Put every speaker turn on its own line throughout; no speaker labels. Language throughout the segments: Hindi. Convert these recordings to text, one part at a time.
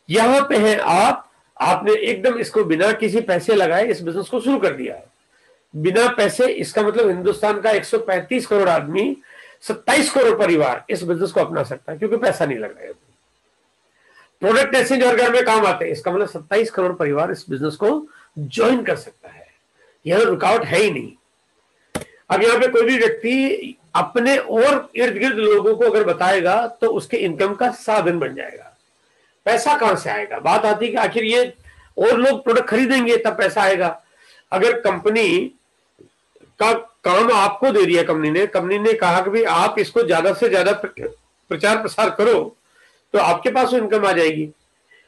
यहां पे है आपने एकदम इसको बिना किसी पैसे लगाए इस बिजनेस को शुरू कर दिया है, बिना पैसे। इसका मतलब हिंदुस्तान का 135 करोड़ आदमी, 27 करोड़ परिवार इस बिजनेस को अपना सकता है, क्योंकि पैसा नहीं लग रहा है। प्रोडक्ट ऐसे जो हर घर में काम आते हैं, इसका मतलब 27 करोड़ परिवार इस बिजनेस को ज्वाइन कर सकता है। यह रुकावट है ही नहीं। अब यहाँ पे कोई भी व्यक्ति अपने और इर्द गिर्द लोगों को अगर बताएगा तो उसके इनकम का साधन बन जाएगा। पैसा कहां से आएगा? बात आती है कि आखिर ये और लोग प्रोडक्ट खरीदेंगे तब पैसा आएगा। अगर कंपनी का काम आपको दे दिया कंपनी ने कहा कि भाई आप इसको ज्यादा से ज्यादा प्रचार प्रसार करो, तो आपके पास इनकम आ जाएगी।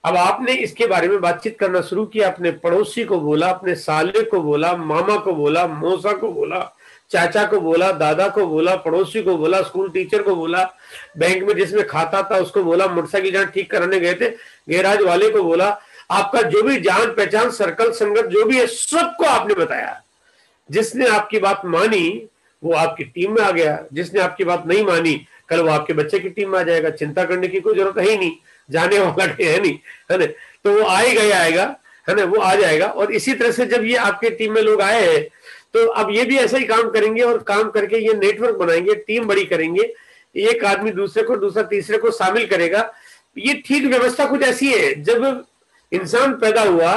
अब आपने इसके बारे में बातचीत करना शुरू किया, अपने पड़ोसी को बोला, अपने साले को बोला, मामा को बोला, मौसा को बोला, चाचा को बोला, दादा को बोला, पड़ोसी को बोला, स्कूल टीचर को बोला, बैंक में जिसमें खाता था उसको बोला, मोटरसाइकिल जहां ठीक कराने गए थे गैराज वाले को बोला, आपका जो भी जान पहचान सर्कल संगत जो भी है सबको आपने बताया। जिसने आपकी बात मानी वो आपकी टीम में आ गया, जिसने आपकी बात नहीं मानी कल वो आपके बच्चे की टीम में आ जाएगा। चिंता करने की कोई जरूरत है ही नहीं, जाने वाला है नहीं, है ना। तो वो आएगा, है ना, वो आ जाएगा। और इसी तरह से जब ये आपके टीम में लोग आए हैं तो अब ये भी ऐसा ही काम करेंगे और काम करके ये नेटवर्क बनाएंगे, टीम बड़ी करेंगे, एक आदमी दूसरे को, दूसरा तीसरे को शामिल करेगा। ये ठीक व्यवस्था कुछ ऐसी है, जब इंसान पैदा हुआ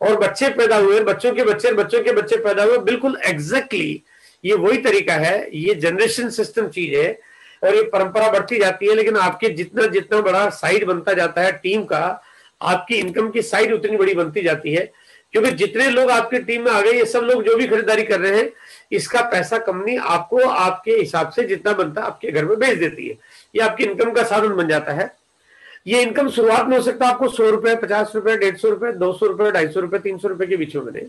और बच्चे पैदा हुए, बच्चों के बच्चे, बच्चों के बच्चे पैदा हुए, बिल्कुल एग्जैक्टली ये वही तरीका है। ये जनरेशन सिस्टम चीज है और ये परंपरा बढ़ती जाती है। लेकिन आपके जितना जितना बड़ा साइड बनता जाता है टीम का, आपकी इनकम की साइड उतनी बड़ी बनती जाती है। क्योंकि जितने लोग आपकी टीम में आ गए, ये सब लोग जो भी खरीदारी कर रहे हैं, इसका पैसा कंपनी आपको आपके हिसाब से जितना बनता है आपके घर में भेज देती है। ये आपकी इनकम का साधन बन जाता है। ये इनकम शुरुआत में हो सकता है आपको 100 रुपए, 50 रुपए, 150 रुपए, 200 रुपए, 250 रुपए, 300 रुपए के बीच में बने।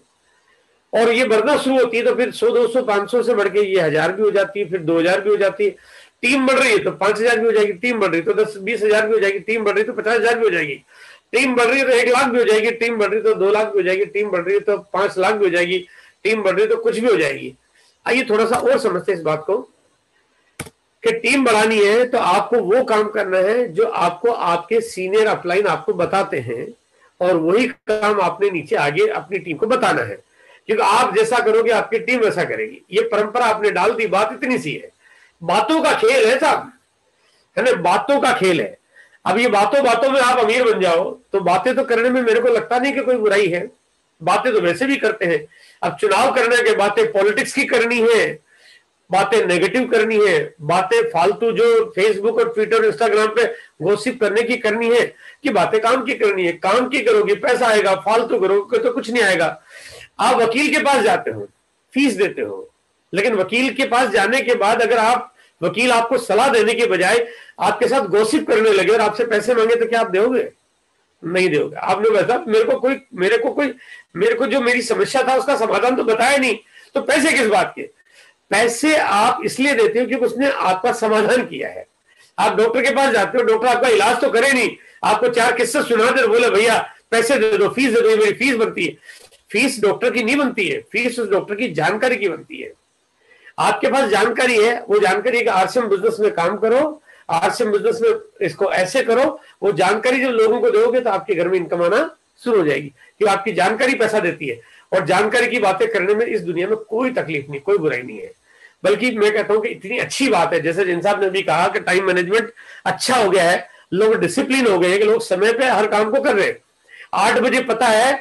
और ये बढ़ना शुरू होती है तो फिर 100, 200, 500 से बढ़ के ये 1000 भी हो जाती है, फिर 2000 भी हो जाती है। टीम बढ़ रही है तो 5000 भी हो जाएगी, टीम बढ़ रही तो 10-20 हजार भी हो जाएगी, टीम बढ़ रही तो 50,000 भी हो जाएगी, टीम बढ़ रही है तो 1 लाख भी हो जाएगी, टीम बढ़ रही तो 2 लाख भी हो जाएगी, टीम बढ़ रही है तो 5 लाख भी हो जाएगी, टीम बढ़ रही तो कुछ भी हो जाएगी। आइए थोड़ा सा और समझते हैं इस बात को कि टीम बढ़ानी है तो आपको वो काम करना है जो आपको आपके सीनियर अपलाइन आपको बताते हैं, और वही काम आपने नीचे आगे अपनी टीम को बताना है। क्योंकि आप जैसा करोगे आपकी टीम वैसा करेगी। ये परंपरा आपने डाल दी, बात इतनी सी है। बातों का खेल है साहब, है ना, बातों का खेल है। अब ये बातों बातों में आप अमीर बन जाओ तो बातें तो करने में मेरे को लगता नहीं कि कोई बुराई है। बातें तो वैसे भी करते हैं। अब चुनाव करने के बातें पॉलिटिक्स की करनी है, बातें नेगेटिव करनी है, बातें फालतू जो फेसबुक और ट्विटर इंस्टाग्राम पे गॉसिप करने की करनी है, कि बातें काम की करनी है। काम की करोगे पैसा आएगा, फालतू करोगे तो कुछ नहीं आएगा। आप वकील के पास जाते हो, फीस देते हो, लेकिन वकील के पास जाने के बाद अगर आप वकील आपको सलाह देने के बजाय आपके साथ गॉसिप करने लगे और आपसे पैसे मांगे तो क्या आप दोगे? नहीं दोगे। आपने बताया मेरे को जो मेरी समस्या था उसका समाधान तो बताया नहीं, तो पैसे किस बात के? पैसे आप इसलिए देते हो क्योंकि उसने आपका समाधान किया है। आप डॉक्टर के पास जाते हो, डॉक्टर आपका इलाज तो करे नहीं, आपको 4 किस्से सुना दे, बोले भैया पैसे दे दो, फीस दे दो, मेरी फीस बनती है। फीस डॉक्टर की नहीं बनती है, फीस उस डॉक्टर की जानकारी की बनती है। आपके पास जानकारी है, वो जानकारी का आरसीएम बिजनेस में काम करो, आरसीएम बिजनेस में इसको ऐसे करो। वो जानकारी जब लोगों को दोगे तो आपके घर में इनकम आना शुरू हो जाएगी, क्योंकि आपकी जानकारी पैसा देती है। और जानकारी की बातें करने में इस दुनिया में कोई तकलीफ नहीं, कोई बुराई नहीं है। बल्कि मैं कहता हूं कि इतनी अच्छी बात है, जैसे जिन साहब ने भी कहा कि टाइम मैनेजमेंट अच्छा हो गया है, लोग डिसिप्लिन हो गए हैं कि लोग समय पे हर काम को कर रहे हैं। 8 बजे पता है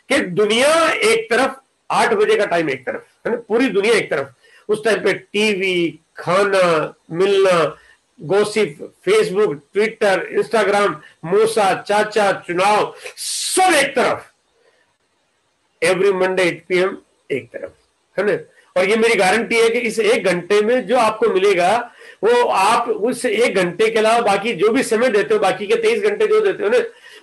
कि दुनिया एक तरफ, 8 बजे का टाइम एक तरफ, है ना, पूरी दुनिया एक तरफ। उस टाइम पे टीवी, खाना, मिलना, गॉसिप, फेसबुक, ट्विटर, इंस्टाग्राम, मूसा, चाचा, चुनाव, सब एक तरफ। एवरी मंडे 8 PM एक तरफ, है ना। और ये मेरी गारंटी है कि इस 1 घंटे में जो आपको मिलेगा वो आप उस 1 घंटे के अलावा बाकी जो भी समय देते हो, बाकी के 23 घंटे जो देते हो ना,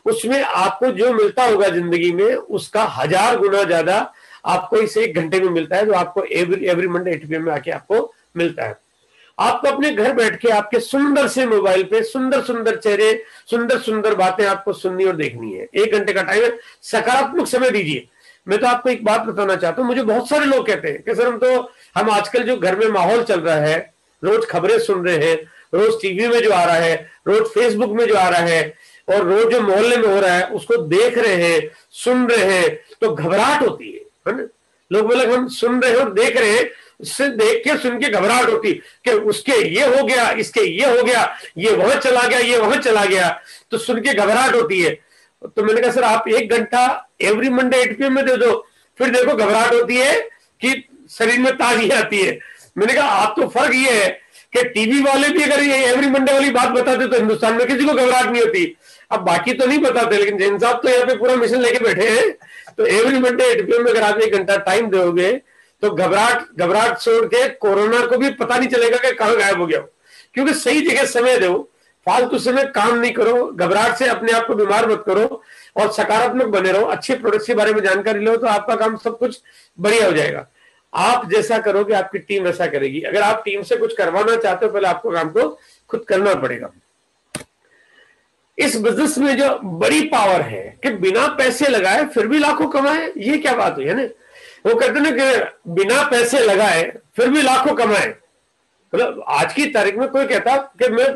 उसमें आपको जो मिलता होगा जिंदगी में उसका 1000 गुना ज्यादा आपको इस 1 घंटे में मिलता है, जो आपको एवरी मंडे 8 PM में आके आपको मिलता है। आपको अपने घर बैठ के आपके सुंदर से मोबाइल पे सुंदर सुंदर चेहरे, सुंदर सुंदर बातें आपको सुननी और देखनी है। 1 घंटे का टाइम है, सकारात्मक समय दीजिए। मैं तो आपको एक बात बताना चाहता हूं, मुझे बहुत सारे लोग कहते हैं कि सर हम आजकल जो घर में माहौल चल रहा है, रोज खबरें सुन रहे हैं, रोज टीवी में जो आ रहा है, रोज फेसबुक में जो आ रहा है, और रोज जो मोहल्ले में हो रहा है उसको देख रहे हैं, सुन रहे हैं, तो घबराहट होती है ना। लोग बोले हम सुन रहे हैं और देख रहे हैं, उससे देख के सुन के घबराहट होती कि उसके ये हो गया, इसके ये हो गया, ये वहां चला गया, ये वहां चला गया, तो सुन के घबराहट होती है। तो मैंने कहा सर आप 1 घंटा एवरी मंडे 8 PM में दे दो, फिर देखो घबराहट होती है कि शरीर में ताजगी आती है। मैंने कहा आप तो फर्क ये है कि टीवी वाले भी अगर ये एवरी मंडे वाली बात बताते तो हिंदुस्तान में किसी को घबराहट नहीं होती। अब बाकी तो नहीं बताते, लेकिन जैन साहब तो यहाँ पे पूरा मिशन लेके बैठे हैं। तो एवरी मंडे 8 PM में अगर आप 1 घंटा टाइम दोगे तो घबराहट छोड़ के कोरोना को भी पता नहीं चलेगा कि कहां गायब हो गया हो, क्योंकि सही जगह समय दो, फालतू समय काम नहीं करो, घबराहट से अपने आप को बीमार मत करो और सकारात्मक बने रहो, अच्छे प्रोडक्ट्स के बारे में जानकारी लो, तो आपका काम सब कुछ बढ़िया हो जाएगा। आप जैसा करोगे आपकी टीम वैसा करेगी। अगर आप टीम से कुछ करवाना चाहते हो, पहले आपको काम को खुद करना पड़ेगा। इस बिजनेस में जो बड़ी पावर है कि बिना पैसे लगाए फिर भी लाखों कमाए, ये क्या बात हुई है ना। वो कहते ना कि बिना पैसे लगाए फिर भी लाखों कमाए। मतलब आज की तारीख में कोई कहता कि मैं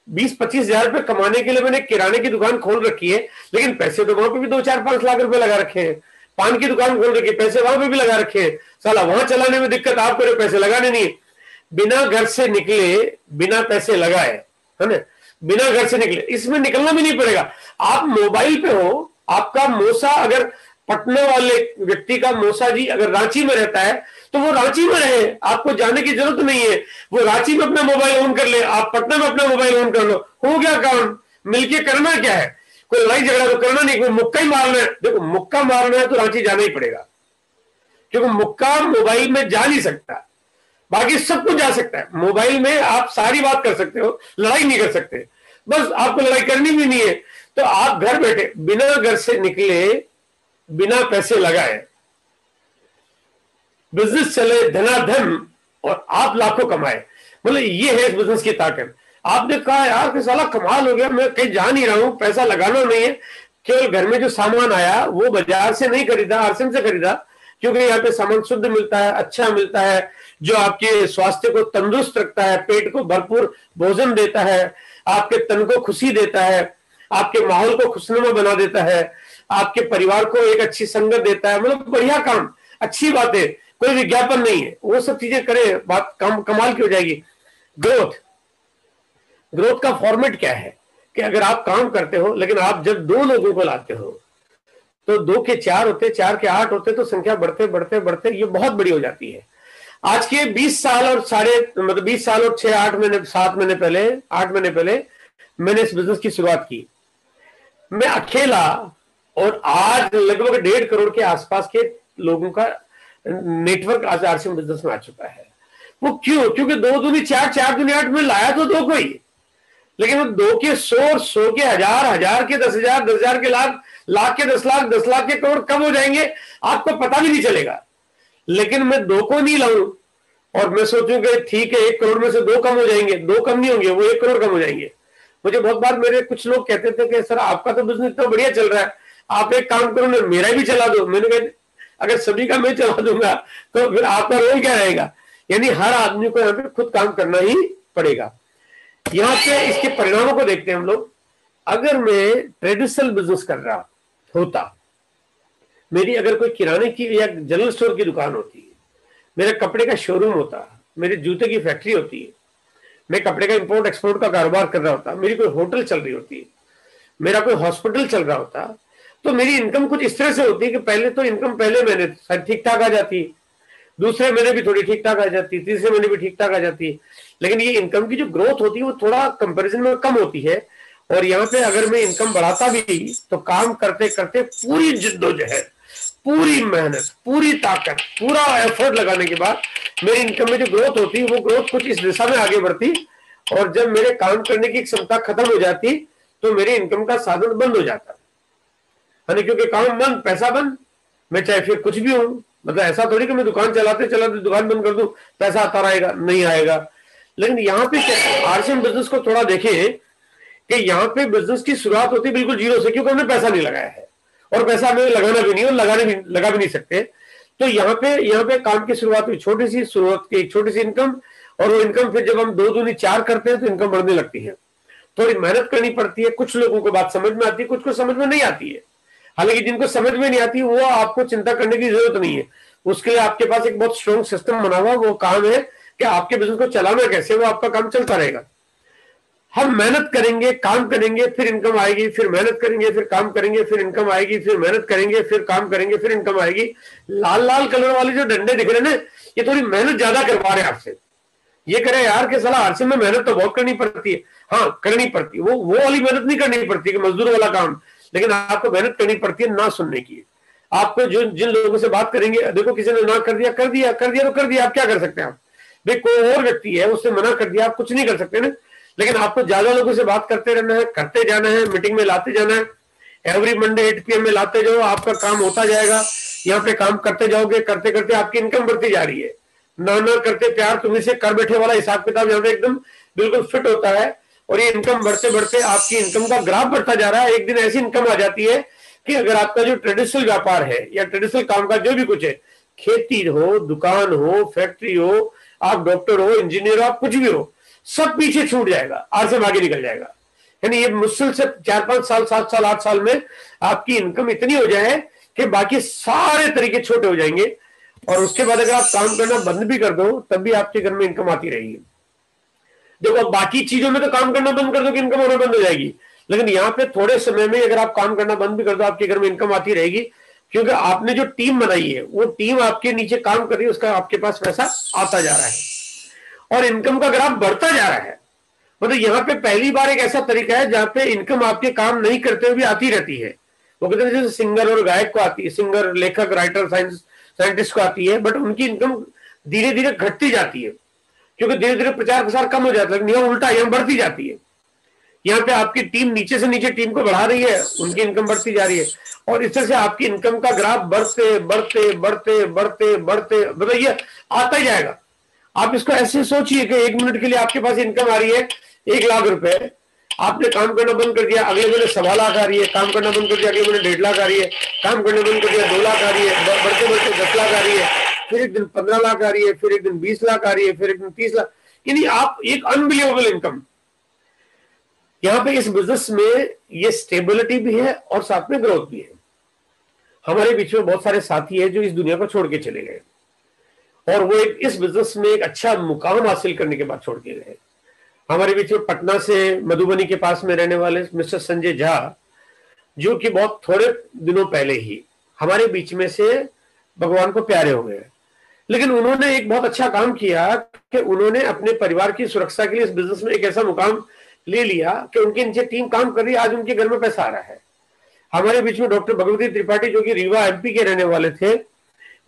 20-25 हजार रुपए कमाने के लिए मैंने किराने की दुकान खोल रखी है, लेकिन पैसे तो वहां पे भी 2-4-5 लाख रुपए लगा रखे हैं। पान की दुकान खोल रखी है, पैसे वहां पे भी लगा रखे हैं, साला वहां चलाने में दिक्कत, आपको पैसे लगाने नहीं। बिना घर से निकले, बिना पैसे लगाए, है ना, बिना घर से निकले, इसमें निकलना भी नहीं पड़ेगा। आप मोबाइल पे हो, आपका मौसा अगर पटना वाले व्यक्ति का मौसा जी अगर रांची में रहता है तो वो रांची में रहे, आपको जाने की जरूरत नहीं है। वो रांची में अपना मोबाइल ऑन कर ले, आप पटना में अपना मोबाइल ऑन कर लो, हो गया काम। मिलके करना क्या है, कोई लड़ाई झगड़ा तो करना नहीं, कोई मुक्का ही मारना है। देखो मुक्का मारना है तो रांची जाना ही पड़ेगा, क्योंकि मुक्का मोबाइल में जा नहीं सकता, बाकी सब कुछ जा सकता है। मोबाइल में आप सारी बात कर सकते हो, लड़ाई नहीं कर सकते। बस आपको लड़ाई करनी भी नहीं है, तो आप घर बैठे बिना घर से निकले, बिना पैसे लगाए बिजनेस चले, धनाधन, और आप लाखों कमाए। मतलब ये है इस बिजनेस की ताकत। आपने कहा यार कि साला कमाल हो गया, मैं कहीं जा नहीं रहा हूं, पैसा लगाना नहीं है, केवल घर में जो सामान आया वो बाजार से नहीं खरीदा, आरसीएम से खरीदा, क्योंकि यहाँ पे सामान शुद्ध मिलता है, अच्छा मिलता है, जो आपके स्वास्थ्य को तंदुरुस्त रखता है, पेट को भरपूर भोजन देता है, आपके तन को खुशी देता है, आपके माहौल को खुशनुमा बना देता है, आपके परिवार को एक अच्छी संगत देता है। मतलब बढ़िया काम, अच्छी बात है, कोई विज्ञापन नहीं है, वो सब चीजें करें, बात कमाल की हो जाएगी। ग्रोथ का फॉर्मेट क्या है कि अगर आप काम करते हो, लेकिन आप जब 2 लोगों को लाते हो तो 2 के 4 होते, 4 के 8 होते, तो संख्या बढ़ते बढ़ते बढ़ते ये बहुत बड़ी हो जाती है। आज के 20 साल और 20 साल और 6-8 महीने 7 महीने पहले 8 महीने पहले मैंने इस बिजनेस की शुरुआत की, मैं अकेला, और आज लगभग 1.5 करोड़ के आसपास के लोगों का नेटवर्क आज आरसीएम बिजनेस में आ चुका है। वो क्यों? क्योंकि 2 दूनी 4, 4 दूनी 8 में लाया तो 2 को ही, लेकिन वो 2 के 100 और 100 के 1000, 1000 के 10,000, 10,000 के लाख, लाख के 10 लाख, 10 लाख के करोड़ कब हो जाएंगे आपको पता भी नहीं चलेगा। लेकिन मैं 2 को नहीं लाऊं और मैं सोचूं कि ठीक है 1 करोड़ में से 2 कम हो जाएंगे, 2 कम नहीं होंगे, वो 1 करोड़ कम हो जाएंगे। मुझे बहुत बार मेरे कुछ लोग कहते थे कि सर आपका तो बिजनेस इतना बढ़िया चल रहा है, आप एक काम करो ना, मेरा भी चला दो। मैंने कहा अगर सभी का मैं चला दूंगा तो फिर आपका रोल क्या रहेगा। यानी हर आदमी को यहाँ पे खुद काम करना ही पड़ेगा। यहाँ पे इसके परिणामों को देखते हैं हम लोग। अगर मैं ट्रेडिशनल बिजनेस कर रहा होता, मेरी अगर कोई किराने की या जनरल स्टोर की दुकान होती, मेरा कपड़े का शोरूम होता, मेरे जूते की फैक्ट्री होती, मैं कपड़े का इंपोर्ट एक्सपोर्ट का कारोबार कर रहा होता, मेरी कोई होटल चल रही होती, मेरा कोई हॉस्पिटल चल रहा होता, तो मेरी इनकम कुछ इस तरह से होती कि पहले तो इनकम पहले महीने ठीक ठाक आ जाती, दूसरे महीने भी थोड़ी ठीक ठाक आ जाती, तीसरे महीने भी ठीक ठाक आ जाती। लेकिन ये इनकम की जो ग्रोथ होती है वो थोड़ा कंपैरिजन में कम होती है। और यहाँ पे अगर मैं इनकम बढ़ाता भी तो काम करते करते पूरी जिद्दोजहद, पूरी मेहनत, पूरी ताकत, पूरा एफर्ट लगाने के बाद मेरी इनकम में जो ग्रोथ होती वो ग्रोथ कुछ इस दिशा में आगे बढ़ती। और जब मेरे काम करने की क्षमता खत्म हो जाती तो मेरे इनकम का साधन बंद हो जाता है, क्योंकि काम बंद, पैसा बंद। मैं चाहे फिर कुछ भी हूं, मतलब ऐसा थोड़ी कि मैं दुकान चलाते चलाते दुकान बंद कर दूं, पैसा आता रहेगा, नहीं आएगा। लेकिन यहाँ पे आरसीएम बिजनेस को थोड़ा देखें कि यहाँ पे बिजनेस की शुरुआत होती है बिल्कुल जीरो से, क्योंकि हमने पैसा नहीं लगाया है और पैसा हमें लगाना भी नहीं और लगा भी नहीं सकते। तो यहाँ पे काम की शुरुआत हुई छोटी सी, शुरुआत की एक छोटी सी इनकम, और वो इनकम फिर जब हम 2 दूनी 4 करते हैं तो इनकम बढ़ने लगती है। थोड़ी मेहनत करनी पड़ती है। कुछ लोगों को बात समझ में आती है, कुछ को समझ में नहीं आती है। हालांकि जिनको समझ में नहीं आती वो आपको चिंता करने की जरूरत नहीं है, उसके लिए आपके पास एक बहुत स्ट्रॉन्ग सिस्टम बना हुआ, वो काम है कि आपके बिजनेस को चलाना कैसे, वो आपका काम चलता रहेगा। हम मेहनत करेंगे, काम करेंगे, फिर इनकम आएगी, फिर मेहनत करेंगे, फिर काम करेंगे, फिर इनकम आएगी, फिर मेहनत करेंगे, फिर काम करेंगे, फिर इनकम आएगी। लाल लाल कलर वाले जो डंडे दिख रहे हैं ना, ये थोड़ी मेहनत ज्यादा करवा रहे हैं आपसे। ये करे यार के साला आरसी में मेहनत तो बहुत करनी पड़ती है। हाँ करनी पड़ती है, वो वाली मेहनत नहीं करनी पड़ती कि मजदूर वाला काम, लेकिन आपको मेहनत करनी पड़ती है ना सुनने की। आपको जो जिन लोगों से बात करेंगे, देखो किसी ने ना कर दिया, कर दिया कर दिया तो कर दिया, आप क्या कर सकते हैं? आप भाई कोई और व्यक्ति है उससे मना कर दिया, आप कुछ नहीं कर सकते ना। लेकिन आपको ज्यादा लोगों से बात करते रहना है, करते जाना है, मीटिंग में लाते जाना है, एवरी मंडे 8 PM में लाते जाओ, आपका काम होता जाएगा। यहाँ पे काम करते जाओगे, करते करते आपकी इनकम बढ़ती जा रही है। ना ना करते प्यार तुम्हें से कर बैठे वाला हिसाब किताब यहाँ पे एकदम बिल्कुल फिट होता है। और ये इनकम बढ़ते बढ़ते आपकी इनकम का ग्राफ बढ़ता जा रहा है। एक दिन ऐसी इनकम आ जाती है कि अगर आपका जो ट्रेडिशनल व्यापार है या ट्रेडिशनल काम का जो भी कुछ है, खेती हो, दुकान हो, फैक्ट्री हो, आप डॉक्टर हो, इंजीनियर हो, आप कुछ भी हो, सब पीछे छूट जाएगा, आगे से आगे निकल जाएगा। यानी ये मुश्किल से 4-5 साल, 7 साल, 8 साल में आपकी इनकम इतनी हो जाए कि बाकी सारे तरीके छोटे हो जाएंगे। और उसके बाद अगर आप काम करना बंद भी कर दो तब भी आपके घर में इनकम आती रहेगी। देखो बाकी चीजों में तो काम करना बंद कर दो कि इनकम होना बंद हो जाएगी, लेकिन यहाँ पे थोड़े समय में अगर आप काम करना बंद भी कर दो आपके घर में इनकम आती रहेगी, क्योंकि आपने जो टीम बनाई है वो टीम आपके नीचे काम कर रही है, उसका आपके पास पैसा आता जा रहा है और इनकम का ग्राफ बढ़ता जा रहा है। मतलब यहाँ पे पहली बार एक ऐसा तरीका है जहाँ पे इनकम आपके काम नहीं करते हुए भी आती रहती है। वो कहते हैं जैसे सिंगर और गायक को आती है, सिंगर, लेखक, राइटर, साइंटिस्ट को आती है, बट उनकी इनकम धीरे धीरे घटती जाती है क्योंकि धीरे धीरे प्रचार प्रसार कम हो जाता है। लेकिन यहाँ उल्टा, यहाँ बढ़ती जाती है। यहाँ पे आपकी टीम नीचे से नीचे टीम को बढ़ा रही है, उनकी इनकम बढ़ती जा रही है और इस तरह से आपकी इनकम का ग्राफ बढ़ते बढ़ते बढ़ते बढ़ते बढ़ते मतलब ये आता ही जाएगा। आप इसको ऐसे सोचिए कि 1 मिनट के लिए आपके पास इनकम आ रही है 1 लाख रुपए, आपने काम करना बंद कर दिया, अगले महीने 1.25 लाख आ रही है, काम करना बंद कर दिया, अगले महीने 1.5 लाख आ रही है, काम करना बंद कर दिया 2 लाख आ रही है, बढ़ते बढ़ते 10 लाख आ रही है, फिर एक दिन 15 लाख आ रही है, फिर एक दिन 20 लाख आ रही है, फिर एक दिन 30 लाख। यानी आप एक अनबिलीवेबल इनकम। यहाँ पे इस बिजनेस में ये स्टेबिलिटी भी है और साथ में ग्रोथ भी है। हमारे बीच में बहुत सारे साथी है जो इस दुनिया को छोड़ के चले गए और वो इस बिजनेस में एक अच्छा मुकाम हासिल करने के बाद छोड़ के गए। हमारे बीच में पटना से मधुबनी के पास में रहने वाले मिस्टर संजय झा, जो कि बहुत थोड़े दिनों पहले ही हमारे बीच में से भगवान को प्यारे हो गए, लेकिन उन्होंने एक बहुत अच्छा काम किया कि उन्होंने अपने परिवार की सुरक्षा के लिए इस बिजनेस में एक ऐसा मुकाम ले लिया कि उनके नीचे टीम काम कर रही है, आज उनके घर में पैसा आ रहा है। हमारे बीच में डॉक्टर भगवती त्रिपाठी जो कि रीवा MP के रहने वाले थे,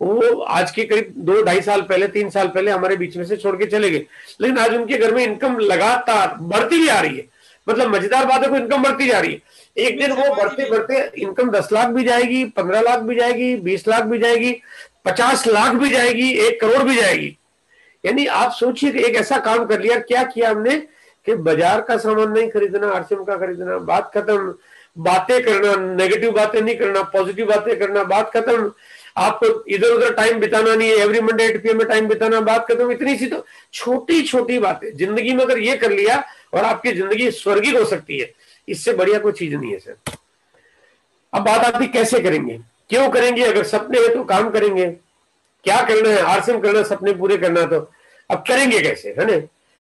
वो आज के करीब 2-2.5 साल पहले, 3 साल पहले हमारे बीच में से छोड़ के चले गए, लेकिन आज उनके घर में इनकम लगातार बढ़ती भी आ रही है। मतलब मजेदार बात है, को इनकम बढ़ती जा रही है। एक दिन वो बढ़ते बढ़ते इनकम 10 लाख भी जाएगी, 15 लाख भी जाएगी, 20 लाख भी जाएगी, 50 लाख भी जाएगी, 1 करोड़ भी जाएगी। यानी आप सोचिए कि एक ऐसा काम कर लिया, क्या किया हमने कि बाजार का सामान नहीं खरीदना, RCM का खरीदना, बात खत्म। बातें करना, नेगेटिव बातें नहीं करना, पॉजिटिव बातें करना, बात खत्म। आपको इधर उधर टाइम बिताना नहीं है, एवरी मंडे 8 PM में टाइम बिताना, बात खत्म। इतनी सी तो छोटी छोटी बातें जिंदगी में अगर ये कर लिया और आपकी जिंदगी स्वर्गीय हो सकती है, इससे बढ़िया कोई चीज नहीं है सर। अब बात आती कैसे करेंगे, क्यों करेंगे? अगर सपने हैं तो काम करेंगे, क्या करना है, RCM करना, सपने पूरे करना, तो अब करेंगे कैसे, है ना?